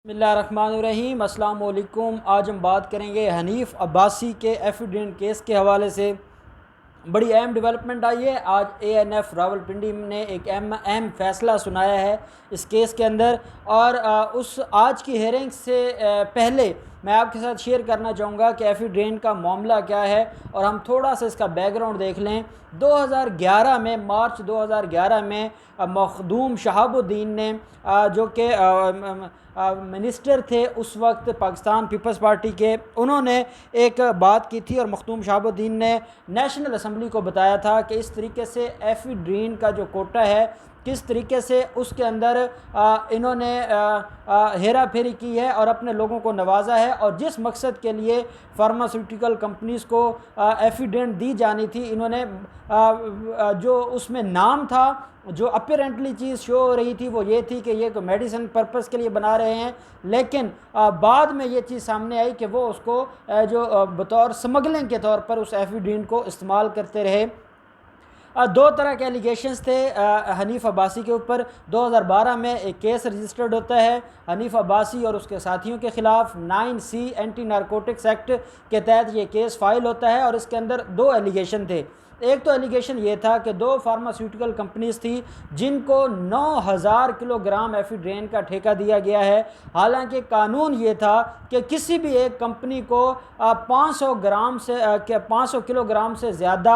बिस्मिल्लाहिर्रहमानिर्रहीम। अस्सलाम वालेकुम। आज हम बात करेंगे हनीफ अब्बासी के एफिडेंट केस के हवाले से। बड़ी अहम डेवलपमेंट आई है। आज एएनएफ रावलपिंडी ने एक अहम फ़ैसला सुनाया है इस केस के अंदर, और उस आज की हेयरिंग से पहले मैं आपके साथ शेयर करना चाहूँगा कि एफिडेंट का मामला क्या है, और हम थोड़ा सा इसका बैकग्राउंड देख लें। 2011 में, मार्च 2011 में मखदूम शहाबुद्दीन ने, जो कि मिनिस्टर थे उस वक्त पाकिस्तान पीपल्स पार्टी के, उन्होंने एक बात की थी और मखदूम शहाबुद्दीन ने नेशनल असम्बली को बताया था कि इस तरीके से एफिड्रीन का जो कोटा है, किस तरीके से उसके अंदर इन्होंने हेरा फेरी की है और अपने लोगों को नवाजा है, और जिस मकसद के लिए फार्मास्यूटिकल कंपनीज़ को एफिडेंट दी जानी थी, इन्होंने जो उसमें नाम था, जो अपेरेंटली चीज़ शो हो रही थी वो ये थी कि ये तो मेडिसिन पर्पस के लिए बना रहे हैं, लेकिन बाद में ये चीज़ सामने आई कि वो उसको जो बतौर स्मगलिंग के तौर पर उस एफिडेंट को इस्तेमाल करते रहे। दो तरह के एलिगेशंस थे हनीफ अब्बासी के ऊपर। 2012 में एक केस रजिस्टर्ड होता है हनीफ अब्बासी और उसके साथियों के ख़िलाफ़। 9C एंटी नारकोटिक्स एक्ट के तहत ये केस फाइल होता है, और इसके अंदर दो एलिगेशन थे। एक तो एलिगेशन ये था कि दो फार्मास्यूटिकल कंपनीज़ थी जिनको 9000 किलोग्राम एफिड्रेन का ठेका दिया गया है। हालांकि कानून ये था कि किसी भी एक कंपनी को 500 किलोग्राम से ज़्यादा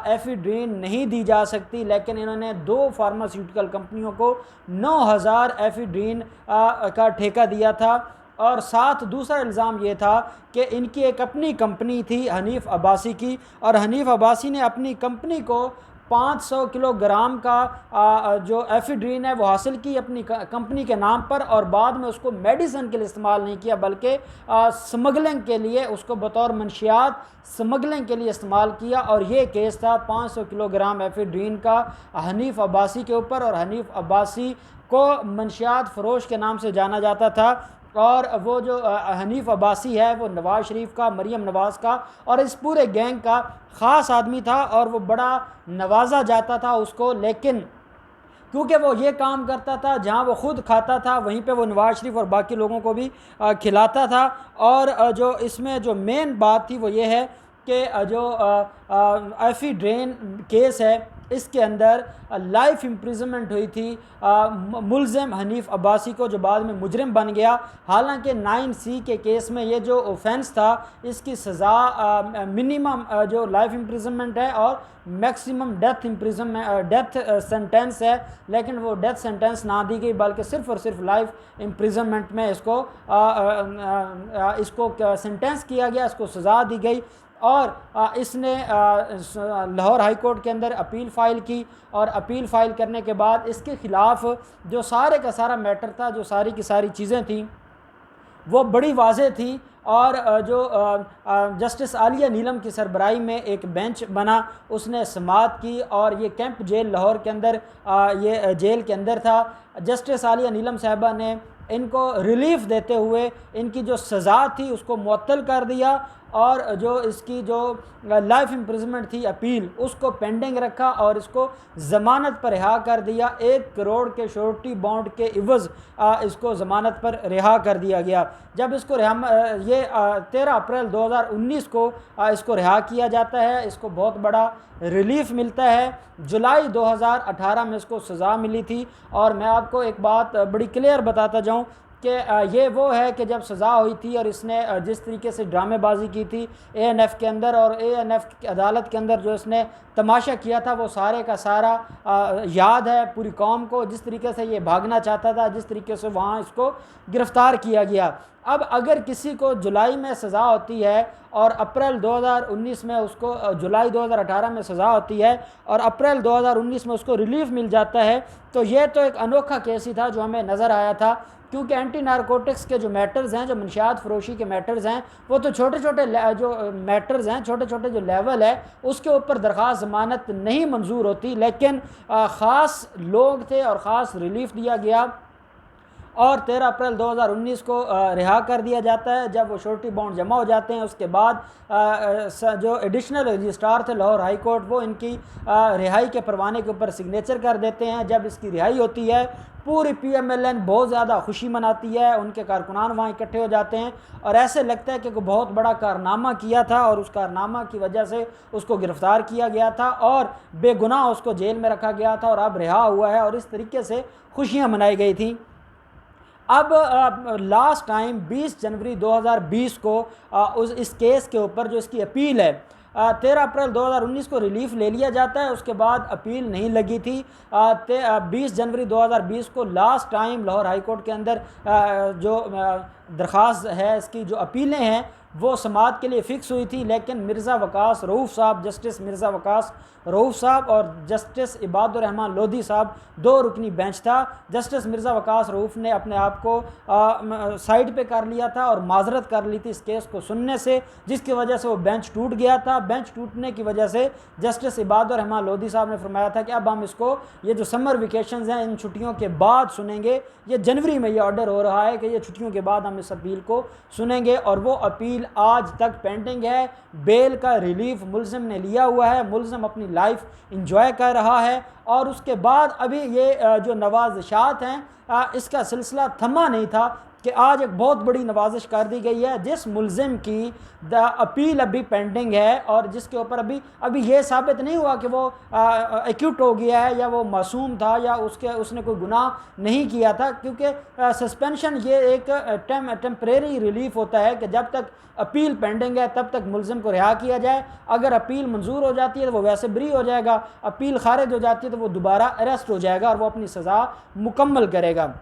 एफिड्रेन नहीं दी जा सकती, लेकिन इन्होंने दो फार्मास्यूटिकल कंपनियों को 9000 एफिड्रेन का ठेका दिया था। और साथ दूसरा इल्ज़ाम ये था कि इनकी एक अपनी कंपनी थी हनीफ अब्बासी की, और हनीफ अब्बासी ने अपनी कंपनी को 500 किलोग्राम का जो एफिड्रीन है वो हासिल की अपनी कंपनी के नाम पर, और बाद में उसको मेडिसिन के लिए इस्तेमाल नहीं किया, बल्कि स्मगलिंग के लिए उसको बतौर मंशियात स्मगलिंग के लिए इस्तेमाल किया। और ये केस था 500 किलोग्राम एफिड्रीन का हनीफ अब्बासी के ऊपर, और हनीफ अब्बासी को मंशियात फ़रोश के नाम से जाना जाता था। और वो जो हनीफ अब्बासी है वो नवाज़ शरीफ का, मरीम नवाज़ का और इस पूरे गैंग का ख़ास आदमी था, और वो बड़ा नवाजा जाता था उसको। लेकिन क्योंकि वो ये काम करता था जहाँ वो ख़ुद खाता था, वहीं पे वो नवाज़ शरीफ और बाकी लोगों को भी खिलाता था। और जो इसमें जो मेन बात थी वो ये है कि जो एफिड्रेन केस है इसके अंदर लाइफ इम्प्रिजनमेंट हुई थी मुलज़िम हनीफ अब्बासी को, जो बाद में मुजरिम बन गया। हालांकि 9C के केस में ये जो ऑफेंस था इसकी सज़ा मिनिमम जो लाइफ इम्प्रिजनमेंट है और मैक्सिमम डेथ सेंटेंस है, लेकिन वो डेथ सेंटेंस ना दी गई, बल्कि सिर्फ़ और सिर्फ लाइफ इम्प्रिजनमेंट में इसको सेंटेंस किया गया, इसको सज़ा दी गई। और इसने लाहौर हाई कोर्ट के अंदर अपील फ़ाइल की, और अपील फ़ाइल करने के बाद इसके ख़िलाफ़ जो सारे का सारा मैटर था, जो सारी की सारी चीज़ें थी वो बड़ी वाज़ेह थी। और जो जस्टिस आलिया नीलम की सरबराही में एक बेंच बना, उसने समाअत की, और ये कैंप जेल लाहौर के अंदर ये जेल के अंदर था। जस्टिस आलिया नीलम साहिबा ने इनको रिलीफ़ देते हुए इनकी जो सज़ा थी उसको मुअत्तल कर दिया, और जो इसकी जो लाइफ इम्प्रिजनमेंट थी अपील उसको पेंडिंग रखा, और इसको ज़मानत पर रिहा कर दिया। 1 करोड़ के श्योरिटी बॉन्ड के इवज़ इसको ज़मानत पर रिहा कर दिया गया। जब इसको 13 अप्रैल 2019 को इसको रिहा किया जाता है, इसको बहुत बड़ा रिलीफ़ मिलता है। जुलाई 2018 में इसको सज़ा मिली थी। और मैं आपको एक बात बड़ी क्लियर बताता जाऊँ कि ये वो है कि जब सज़ा हुई थी और इसने जिस तरीके से ड्रामेबाजी की थी एएनएफ के अंदर, और एएनएफ की अदालत के अंदर जो इसने तमाशा किया था, वो सारे का सारा याद है पूरी कौम को। जिस तरीके से ये भागना चाहता था, जिस तरीके से वहाँ इसको गिरफ़्तार किया गया। अब अगर किसी को जुलाई में सज़ा होती है और अप्रैल 2019 में उसको, जुलाई 2018 में सज़ा होती है और अप्रैल 2019 में उसको रिलीफ़ मिल जाता है, तो ये तो एक अनोखा केस ही था जो हमें नज़र आया था। क्योंकि एंटी नारकोटिक्स के जो मैटर्स हैं, जो मंशियात फ़रोशी के मैटर्स हैं, वो तो छोटे छोटे जो मैटर्स हैं, छोटे छोटे जो लेवल है उसके ऊपर दरख्वास्त ज़मानत नहीं मंजूर होती, लेकिन ख़ास लोग थे और ख़ास रिलीफ़ दिया गया, और 13 अप्रैल 2019 को रिहा कर दिया जाता है। जब वो श्योरिटी बॉन्ड जमा हो जाते हैं उसके बाद जो एडिशनल रजिस्ट्रार थे लाहौर हाई कोर्ट, वो इनकी रिहाई के परवाने के ऊपर सिग्नेचर कर देते हैं। जब इसकी रिहाई होती है पूरी PMLN बहुत ज़्यादा खुशी मनाती है, उनके कारकुनान वहाँ इकट्ठे हो जाते हैं और ऐसे लगता है कि कोई बहुत बड़ा कारनामा किया था और उस कारनामा की वजह से उसको गिरफ़्तार किया गया था और बेगुनाह उसको जेल में रखा गया था और अब रिहा हुआ है, और इस तरीके से खुशियाँ मनाई गई थी। अब लास्ट टाइम 20 जनवरी 2020 को इस केस के ऊपर जो इसकी अपील है 13 अप्रैल 2019 को रिलीफ ले लिया जाता है, उसके बाद अपील नहीं लगी थी। 20 जनवरी 2020 को last time Lahore high court के अंदर जो दरख्वास्त है, इसकी जो अपीलें हैं वो समाअत के लिए फ़िक्स हुई थी, लेकिन मिर्ज़ा वकास रऊफ़ साहब, जस्टिस मिर्ज़ा वकास रऊफ़ साहब और जस्टिस इबादुर रहमान लोधी साहब, 2 रुकनी बेंच था। जस्टिस मिर्ज़ा वकास रऊफ़ ने अपने आप को साइड पे कर लिया था और माजरत कर ली थी इस केस को सुनने से, जिसकी वजह से वो बेंच टूट गया था। बेंच टूटने की वजह से जस्टिस इबादुर रहमान लोधी साहब ने फरमाया था कि अब हम इसको, ये जो समर वेकेशंस हैं, इन छुट्टियों के बाद सुनेंगे। ये जनवरी में ये ऑर्डर हो रहा है कि ये छुट्टियों के बाद हम इस अपील को सुनेंगे, और वो अपील आज तक पेंडिंग है। बेल का रिलीफ मुलजिम ने लिया हुआ है, मुलजिम अपनी लाइफ इंजॉय कर रहा है, और उसके बाद अभी ये जो नवाज़िशात हैं इसका सिलसिला थमा नहीं था कि आज एक बहुत बड़ी नवाजिश कर दी गई है। जिस मुलजिम की अपील अभी पेंडिंग है और जिसके ऊपर अभी ये साबित नहीं हुआ कि वो एक्यूट हो गया है या वो मासूम था या उसने कोई गुनाह नहीं किया था, क्योंकि सस्पेंशन ये एक टेम्परेरी रिलीफ होता है कि जब तक अपील पेंडिंग है तब तक मुलजिम को रिहा किया जाए। अगर अपील मंजूर हो जाती है तो वो वैसे बरी हो जाएगा, अपील खारिज हो जाती है तो वो दोबारा अरेस्ट हो जाएगा और वो अपनी सज़ा मुकम्मल करेगा।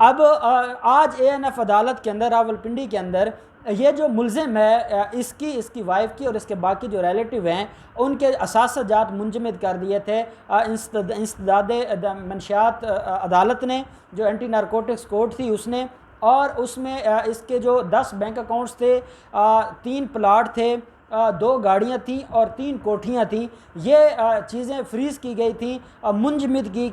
अब आज ANF अदालत के अंदर, रावलपिंडी के अंदर, ये जो मुलजिम है इसकी वाइफ की और इसके बाकी जो रिलेटिव हैं उनके असासजात मुंजमद कर दिए थे इंसदाद मंशियात अदालत ने, जो एंटी नारकोटिक्स कोर्ट थी उसने, और उसमें इसके जो 10 बैंक अकाउंट्स थे, 3 प्लाट थे, 2 गाड़ियाँ थीं और 3 कोठियाँ थीं, ये चीज़ें फ्रीज़ की गई थी, मुंजमद की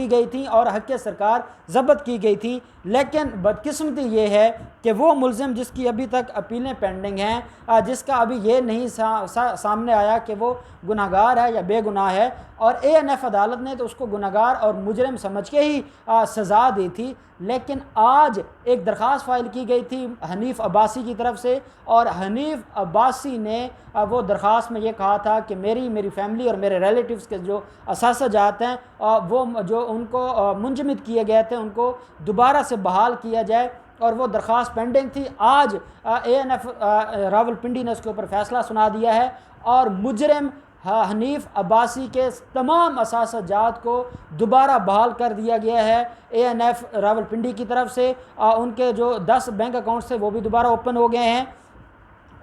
गई थी और हक़ सरकार ज़ब्त की गई थी। लेकिन बदकिस्मती ये है कि वो मुलजिम जिसकी अभी तक अपीलें पेंडिंग हैं, जिसका अभी ये नहीं सामने आया कि वो गुनहगार है या बेगुनाह है, और ANF अदालत ने तो उसको गुनहगार और मुजरिम समझ के ही सज़ा दी थी। लेकिन आज एक दरख्वास्त फ़ाइल की गई थी हनीफ़ अब्बासी की तरफ से, और हनीफ़ अब्बासी ने वो दरख्वास्त में ये कहा था कि मेरी फैमिली और मेरे रिलेटिव्स के जो असासजात हैं वो जो उनको मुंजमद किए गए थे उनको दोबारा से बहाल किया जाए, और वो दरख्वास्त पेंडिंग थी। आज ANF रावलपिंडी ने उसके ऊपर फ़ैसला सुना दिया है और मुजरिम हनीफ़ अब्बासी के तमाम असासजात को दोबारा बहाल कर दिया गया है ANF रावलपिंडी की तरफ से। उनके जो 10 बैंक अकाउंट्स थे वो भी दोबारा ओपन हो गए हैं,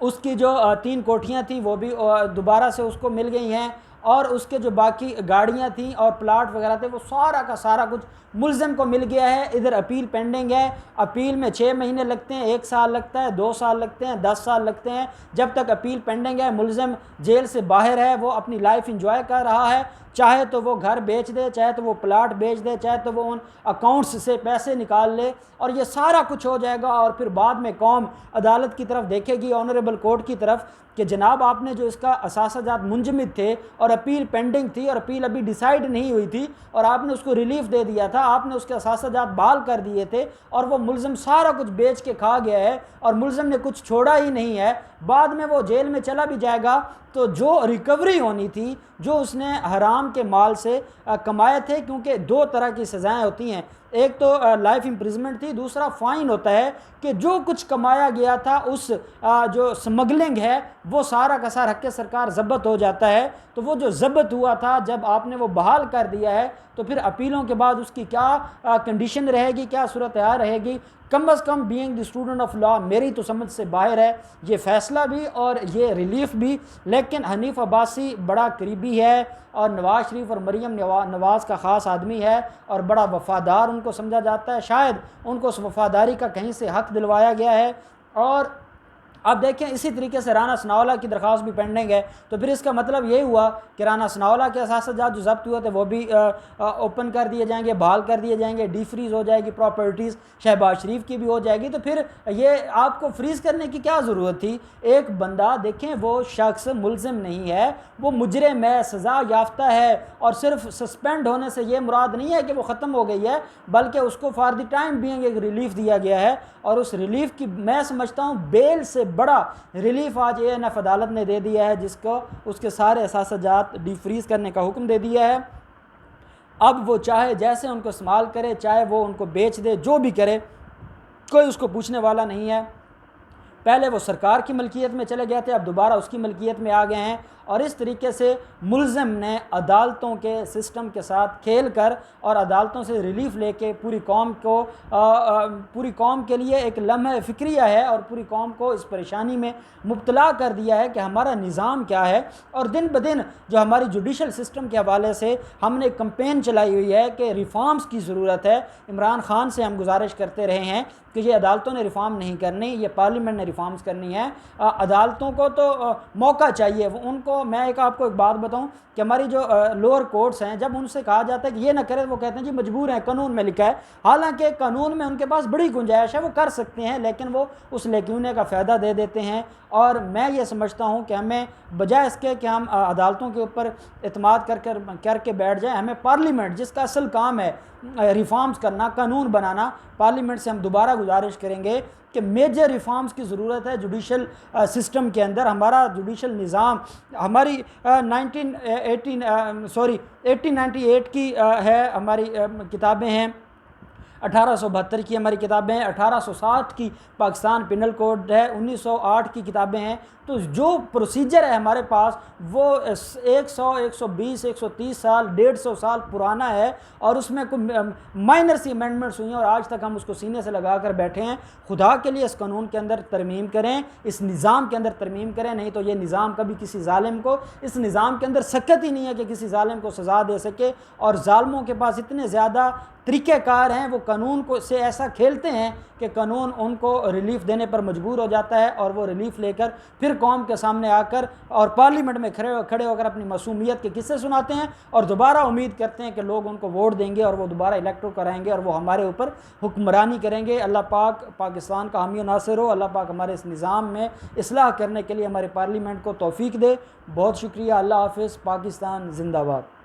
उसकी जो 3 कोठियाँ थी वो भी दोबारा से उसको मिल गई हैं, और उसके जो बाकी गाड़ियाँ थी और प्लाट वगैरह थे वो सारा का सारा कुछ मुलजिम को मिल गया है। इधर अपील पेंडिंग है, अपील में 6 महीने लगते हैं, 1 साल लगता है, 2 साल लगते हैं, 10 साल लगते हैं। जब तक अपील पेंडिंग है मुलजिम जेल से बाहर है, वो अपनी लाइफ इंजॉय कर रहा है, चाहे तो वो घर बेच दे, चाहे तो वो प्लाट बेच दे, चाहे तो वो उन अकाउंट्स से पैसे निकाल ले, और ये सारा कुछ हो जाएगा। और फिर बाद में कौम अदालत की तरफ देखेगी, ऑनरेबल कोर्ट की तरफ, कि जनाब आपने जो इसका असासजात मुंजमद थे और अपील पेंडिंग थी और अपील अभी डिसाइड नहीं हुई थी और आपने उसको रिलीफ दे दिया था, आपने उसके असासजात बहाल कर दिए थे, और वो मुलजिम सारा कुछ बेच के खा गया है और मुलजिम ने कुछ छोड़ा ही नहीं है, बाद में वो जेल में चला भी जाएगा तो जो रिकवरी होनी थी, जो उसने हराम के माल से कमाए थे, क्योंकि 2 तरह की सज़ाएँ होती हैं, एक तो लाइफ इम्प्रिजमेंट थी, दूसरा फ़ाइन होता है कि जो कुछ कमाया गया था उस जो स्मगलिंग है वो सारा का सारा हक़ सरकार ज़ब्त हो जाता है। तो वो जो ज़ब्त हुआ था, जब आपने वो बहाल कर दिया है तो फिर अपीलों के बाद उसकी क्या कंडीशन रहेगी, क्या सूरत हाल रहेगी। कम अज़ कम being the student of law मेरी तो समझ से बाहर है ये फ़ैसला भी और ये रिलीफ भी। लेकिन हनीफ़ अब्बासी बड़ा करीबी है और नवाज़ शरीफ और मरीम नवाज़ का ख़ास आदमी है और बड़ा वफ़ादार उनको समझा जाता है। शायद उनको उस वफ़ादारी का कहीं से हक़ दिलवाया गया है और अब देखें इसी तरीके से राना सनाउल्लाह की दरख्वास्त भी पेंडिंग है, तो फिर इसका मतलब यही हुआ कि राना सनाउल्लाह के असासाजात जो जब्त हुए थे वो भी ओपन कर दिए जाएंगे, बहाल कर दिए जाएंगे, डीफ्रीज हो जाएगी प्रॉपर्टीज़ शहबाज शरीफ की भी हो जाएगी। तो फिर ये आपको फ्रीज़ करने की क्या ज़रूरत थी? एक बंदा देखें वो शख्स मुलजिम नहीं है, वो मुजरिम है, सज़ा याफ्ता है, और सिर्फ सस्पेंड होने से ये मुराद नहीं है कि वो ख़त्म हो गई है, बल्कि उसको फॉर द टाइम बीइंग एक रिलीफ दिया गया है। और उस रिलीफ की मैं समझता हूँ बेल से बड़ा रिलीफ आज ANF अदालत ने दे दिया है, जिसको उसके सारे असासाजात डिफ्रीज़ करने का हुक्म दे दिया है। अब वो चाहे जैसे उनको इस्तेमाल करे, चाहे वो उनको बेच दे, जो भी करे, कोई उसको पूछने वाला नहीं है। पहले वो सरकार की मलकियत में चले गए थे, अब दोबारा उसकी मलकियत में आ गए हैं, और इस तरीके से मुलज़म ने अदालतों के सिस्टम के साथ खेल कर और अदालतों से रिलीफ लेके पूरी कौम के लिए एक लम्हा फ़िक्रिया है, और पूरी कौम को इस परेशानी में मुब्तला कर दिया है कि हमारा निज़ाम क्या है। और दिन ब दिन जो हमारी जुडिशल सिस्टम के हवाले से हमने कंपेन चलाई हुई है कि रिफॉर्म्स की ज़रूरत है। इमरान ख़ान से हम गुजारिश करते रहे हैं कि ये अदालतों ने रिफॉर्म नहीं करनी, ये पार्लियामेंट ने रिफॉर्म्स करनी है। अदालतों को तो मौका चाहिए। उनको मैं आपको एक बात बताऊं कि हमारी जो लोअर कोर्ट्स हैं, जब उनसे कहा जाता है कि ये ना करें, वो कहते हैं जी मजबूर हैं, कानून में लिखा है। हालांकि कानून में उनके पास बड़ी गुंजाइश है, वो कर सकते हैं, लेकिन वो उस लेक्यूने का फ़ायदा दे देते हैं। और मैं ये समझता हूँ कि हमें बजाय इसके कि हम अदालतों के ऊपर इत्माद करके बैठ जाएं, हमें पार्लियामेंट जिसका असल काम है रिफॉर्म्स करना, कानून बनाना, पार्लियामेंट से हम दोबारा गुजारिश करेंगे कि मेजर रिफॉर्म्स की ज़रूरत है जुडिशल सिस्टम के अंदर। हमारा जुडिशल निज़ाम हमारी 1898 की है, हमारी किताबें हैं, 1872 की हमारी किताबें हैं, 1860 की पाकिस्तान पिनल कोड है, 1908 की किताबें हैं। तो जो प्रोसीजर है हमारे पास वो 100, 120, 130 साल, 150 साल पुराना है, और उसमें कोई माइनर सी अमेंडमेंट्स हुई हैं, और आज तक हम उसको सीने से लगा कर बैठे हैं। खुदा के लिए इस कानून के अंदर तरमीम करें, इस निज़ाम के अंदर तरमीम करें, नहीं तो ये निज़ाम कभी किसी ज़ालिम को, इस निज़ाम के अंदर सख्त ही नहीं है कि किसी ज़ालिम को सज़ा दे सके। और ज़ालिमों के पास इतने ज़्यादा तरीक़ेकार हैं, वो कानून को से ऐसा खेलते हैं कि कानून उनको रिलीफ़ देने पर मजबूर हो जाता है, और वो रिलीफ़ लेकर फिर कौम के सामने आकर और पार्लियामेंट में खड़े होकर अपनी मासूमियत के किस्से सुनाते हैं, और दोबारा उम्मीद करते हैं कि लोग उनको वोट देंगे और वो दोबारा इलेक्ट कराएंगे और वो हमारे ऊपर हुक्मरानी करेंगे। अल्लाह पाक पाकिस्तान का हामी नासिर हो। अल्लाह पाक हमारे इस निज़ाम में इस्लाह करने के लिए हमारे पार्लियामेंट को तौफीक दे। बहुत शुक्रिया। अल्लाह हाफ़िज़। पाकिस्तान जिंदाबाद।